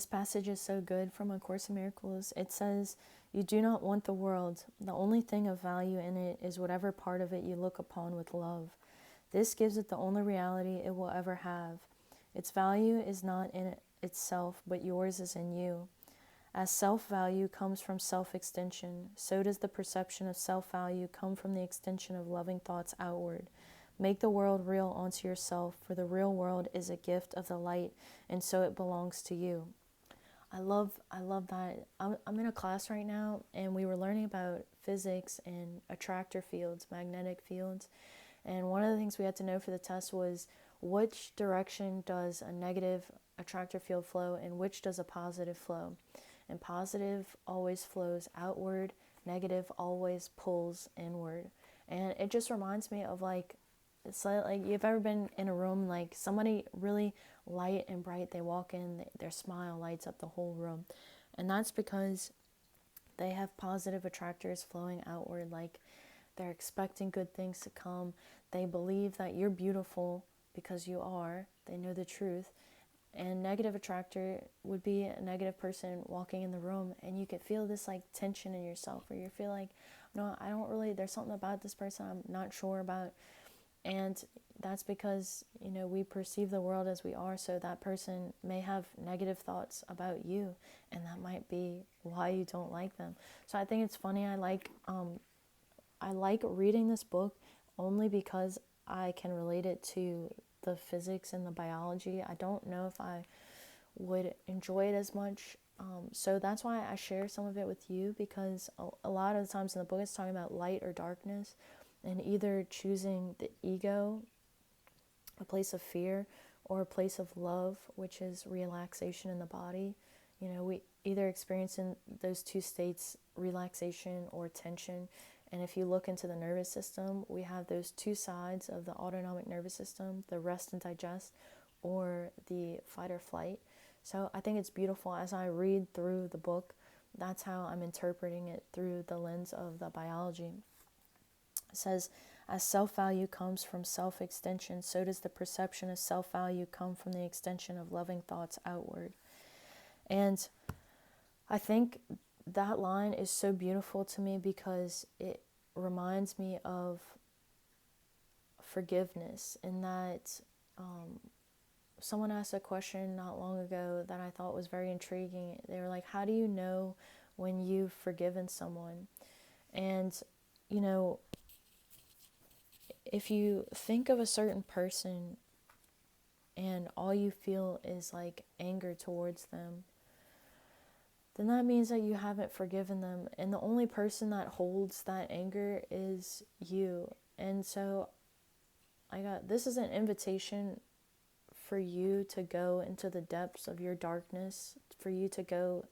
This passage is so good from A Course in Miracles. It says, "You do not want the world. The only thing of value in it is whatever part of it you look upon with love. This gives it the only reality it will ever have. Its value is not in itself, but yours is in you. As self-value comes from self-extension, so does the perception of self-value come from the extension of loving thoughts outward. Make the world real onto yourself, for the real world is a gift of the light, and so it belongs to you." I love that. I'm in a class right now, and we were learning about physics and attractor fields, magnetic fields. And one of the things we had to know for the test was which direction does a negative attractor field flow and which does a positive flow. And positive always flows outward, negative always pulls inward. And it just reminds me of like, it's like you've ever been in a room like somebody really light and bright, they walk in, their smile lights up the whole room. And that's because they have positive attractors flowing outward, like they're expecting good things to come. They believe that you're beautiful because you are. They know the truth. And negative attractor would be a negative person walking in the room, and you could feel this like tension in yourself, or you feel like, no, I don't really, there's something about this person I'm not sure about. And that's because, we perceive the world as we are, so that person may have negative thoughts about you, and that might be why you don't like them. So I think it's funny. I like reading this book only because I can relate it to the physics and the biology. I don't know if I would enjoy it as much. So that's why I share some of it with you, because a lot of the times in the book it's talking about light or darkness, and either choosing the ego, a place of fear, or a place of love, which is relaxation in the body. We either experience in those two states relaxation or tension. And if you look into the nervous system, we have those two sides of the autonomic nervous system, the rest and digest, or the fight or flight. So I think it's beautiful as I read through the book. That's how I'm interpreting it, through the lens of the biology. It says, "As self-value comes from self-extension, so does the perception of self-value come from the extension of loving thoughts outward." And I think that line is so beautiful to me because it reminds me of forgiveness, in that someone asked a question not long ago that I thought was very intriguing. They were like, how do you know when you've forgiven someone? And, if you think of a certain person and all you feel is like anger towards them, then that means that you haven't forgiven them. And the only person that holds that anger is you. And so this is an invitation for you to go into the depths of your darkness, for you to go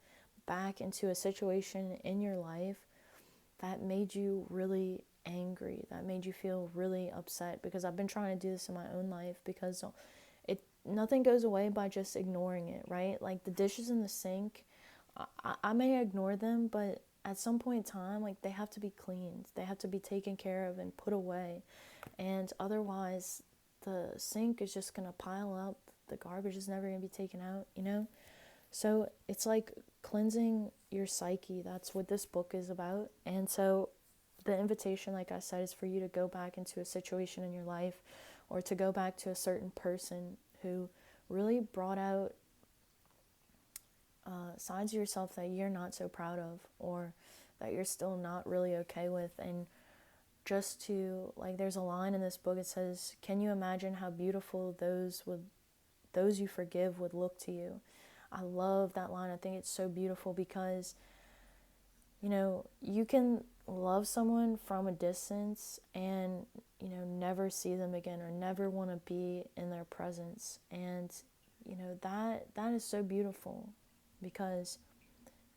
back into a situation in your life that made you really angry, that made you feel really upset. Because I've been trying to do this in my own life, because nothing goes away by just ignoring it, right? Like the dishes in the sink, I may ignore them, but at some point in time, like they have to be cleaned, they have to be taken care of and put away. And otherwise the sink is just gonna pile up, the garbage is never gonna be taken out. So it's like cleansing your psyche. That's what this book is about. And so the invitation, like I said, is for you to go back into a situation in your life, or to go back to a certain person who really brought out sides of yourself that you're not so proud of, or that you're still not really okay with. And just to, like, there's a line in this book, it says, "Can you imagine how beautiful those you forgive would look to you?" I love that line. I think it's so beautiful because, you can love someone from a distance and, never see them again, or never want to be in their presence. And, that is so beautiful, because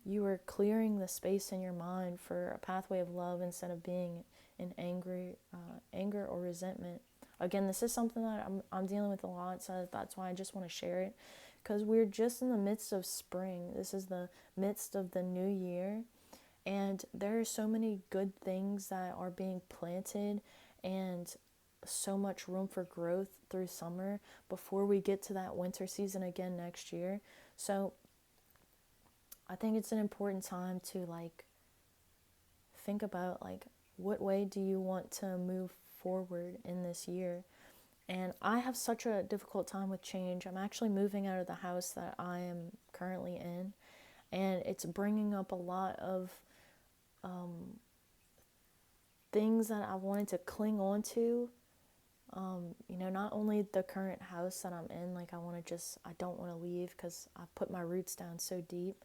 you are clearing the space in your mind for a pathway of love, instead of being in anger or resentment. Again, this is something that I'm dealing with a lot, so that's why I just want to share it, because we're just in the midst of spring. This is the midst of the new year, and there are so many good things that are being planted, and so much room for growth through summer before we get to that winter season again next year. So I think it's an important time to like think about like what way do you want to move forward in this year. And I have such a difficult time with change. I'm actually moving out of the house that I am currently in, and it's bringing up a lot of things that I wanted to cling on to. Not only the current house that I'm in, like I don't want to leave because I put my roots down so deep,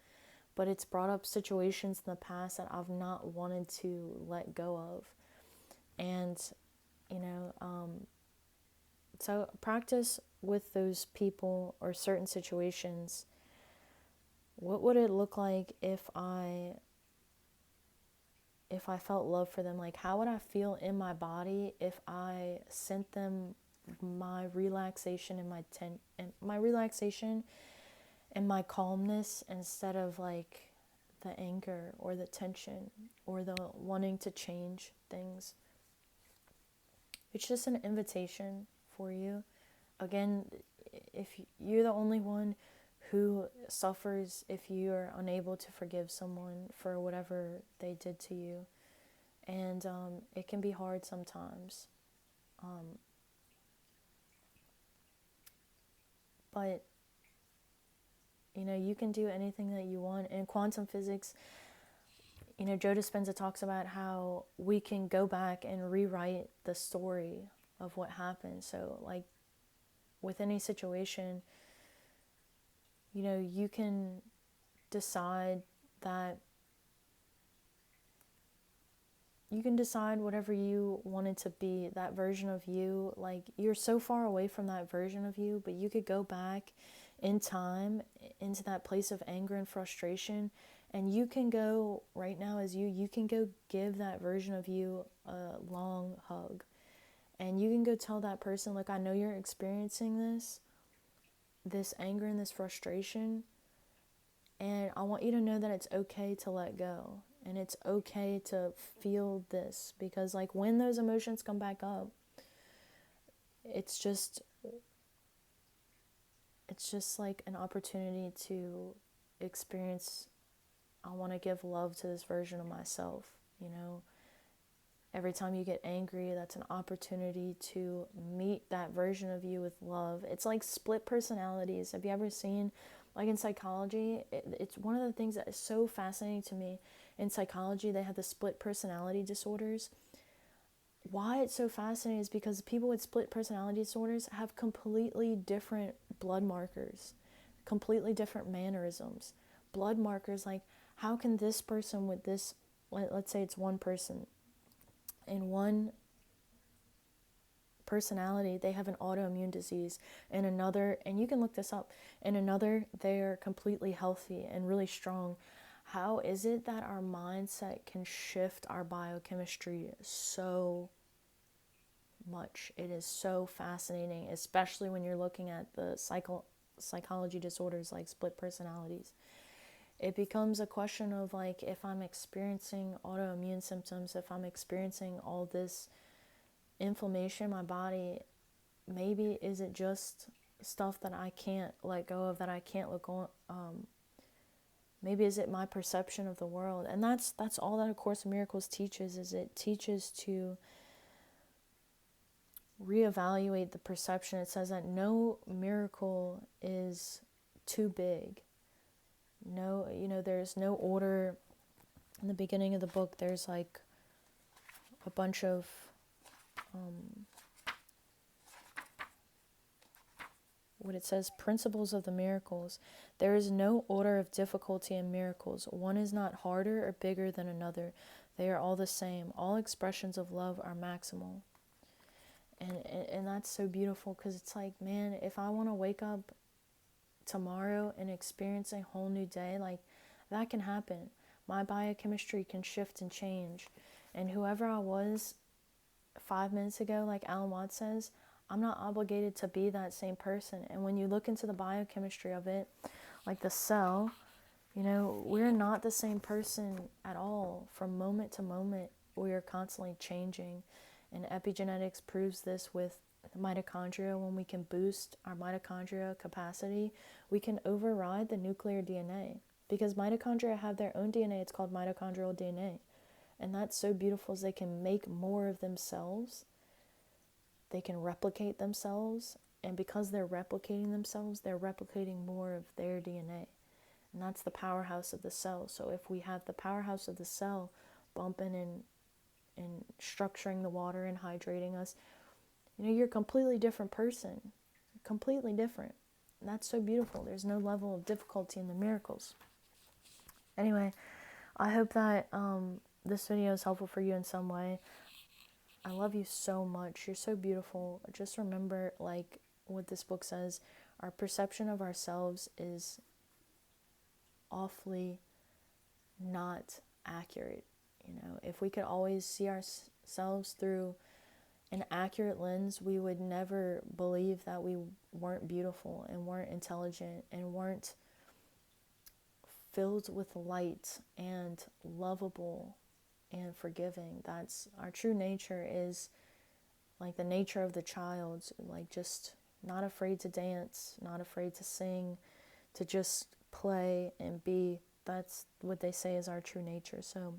but it's brought up situations in the past that I've not wanted to let go of. And, you know, so practice with those people or certain situations. What would it look like if I felt love for them? Like, how would I feel in my body if I sent them my relaxation and my relaxation and my calmness instead of like the anger or the tension or the wanting to change things? It's just an invitation for you. Again, if you're the only one who suffers if you are unable to forgive someone for whatever they did to you. And it can be hard sometimes. But, you can do anything that you want. In quantum physics, Joe Dispenza talks about how we can go back and rewrite the story of what happened. So, like, with any situation, you can decide that you can decide whatever you want it to be, that version of you. Like, you're so far away from that version of you, but you could go back in time into that place of anger and frustration, and you can go right now as you can go give that version of you a long hug, and you can go tell that person, like, I know you're experiencing this anger and this frustration, and I want you to know that it's okay to let go. And it's okay to feel this, because like when those emotions come back up, it's just like an opportunity to experience, I want to give love to this version of myself, Every time you get angry, that's an opportunity to meet that version of you with love. It's like split personalities. Have you ever seen, like in psychology, it's one of the things that is so fascinating to me. In psychology, they have the split personality disorders. Why it's so fascinating is because people with split personality disorders have completely different blood markers, completely different mannerisms. Blood markers, like, how can this person with this, let's say it's one person, in one personality, they have an autoimmune disease, and another, and you can look this up, in another, they're completely healthy and really strong. How is it that our mindset can shift our biochemistry so much? It is so fascinating, especially when you're looking at the psychology disorders like split personalities. It becomes a question of like, if I'm experiencing autoimmune symptoms, if I'm experiencing all this inflammation in my body, maybe is it just stuff that I can't let go of, that I can't look on, maybe is it my perception of the world? And that's all that A Course in Miracles teaches, is it teaches to reevaluate the perception. It says that no miracle is too big. No, there's no order. In the beginning of the book, there's like a bunch of what it says, principles of the miracles. There is no order of difficulty in miracles. One is not harder or bigger than another. They are all the same. All expressions of love are maximal. And that's so beautiful, because it's like, man, if I want to wake up tomorrow and experience a whole new day, like, that can happen. My biochemistry can shift and change. And whoever I was 5 minutes ago, like Alan Watts says, I'm not obligated to be that same person. And when you look into the biochemistry of it, like the cell, we're not the same person at all. From moment to moment, we are constantly changing. And epigenetics proves this with mitochondria. When we can boost our mitochondria capacity, we can override the nuclear DNA. because mitochondria have their own DNA. It's called mitochondrial DNA. And that's so beautiful, is they can make more of themselves. They can replicate themselves. And because they're replicating themselves, they're replicating more of their DNA. And that's the powerhouse of the cell. So if we have the powerhouse of the cell bumping and structuring the water and hydrating us, you're a completely different person. Completely different. And that's so beautiful. There's no level of difficulty in the miracles. Anyway, I hope that this video is helpful for you in some way. I love you so much. You're so beautiful. Just remember, like what this book says, our perception of ourselves is awfully not accurate. If we could always see ourselves through an accurate lens, we would never believe that we weren't beautiful and weren't intelligent and weren't filled with light and lovable and forgiving. That's our true nature, is like the nature of the child, like just not afraid to dance, not afraid to sing, to just play and be. That's what they say is our true nature. So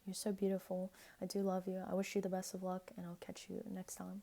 you're so beautiful. I do love you. I wish you the best of luck, and I'll catch you next time.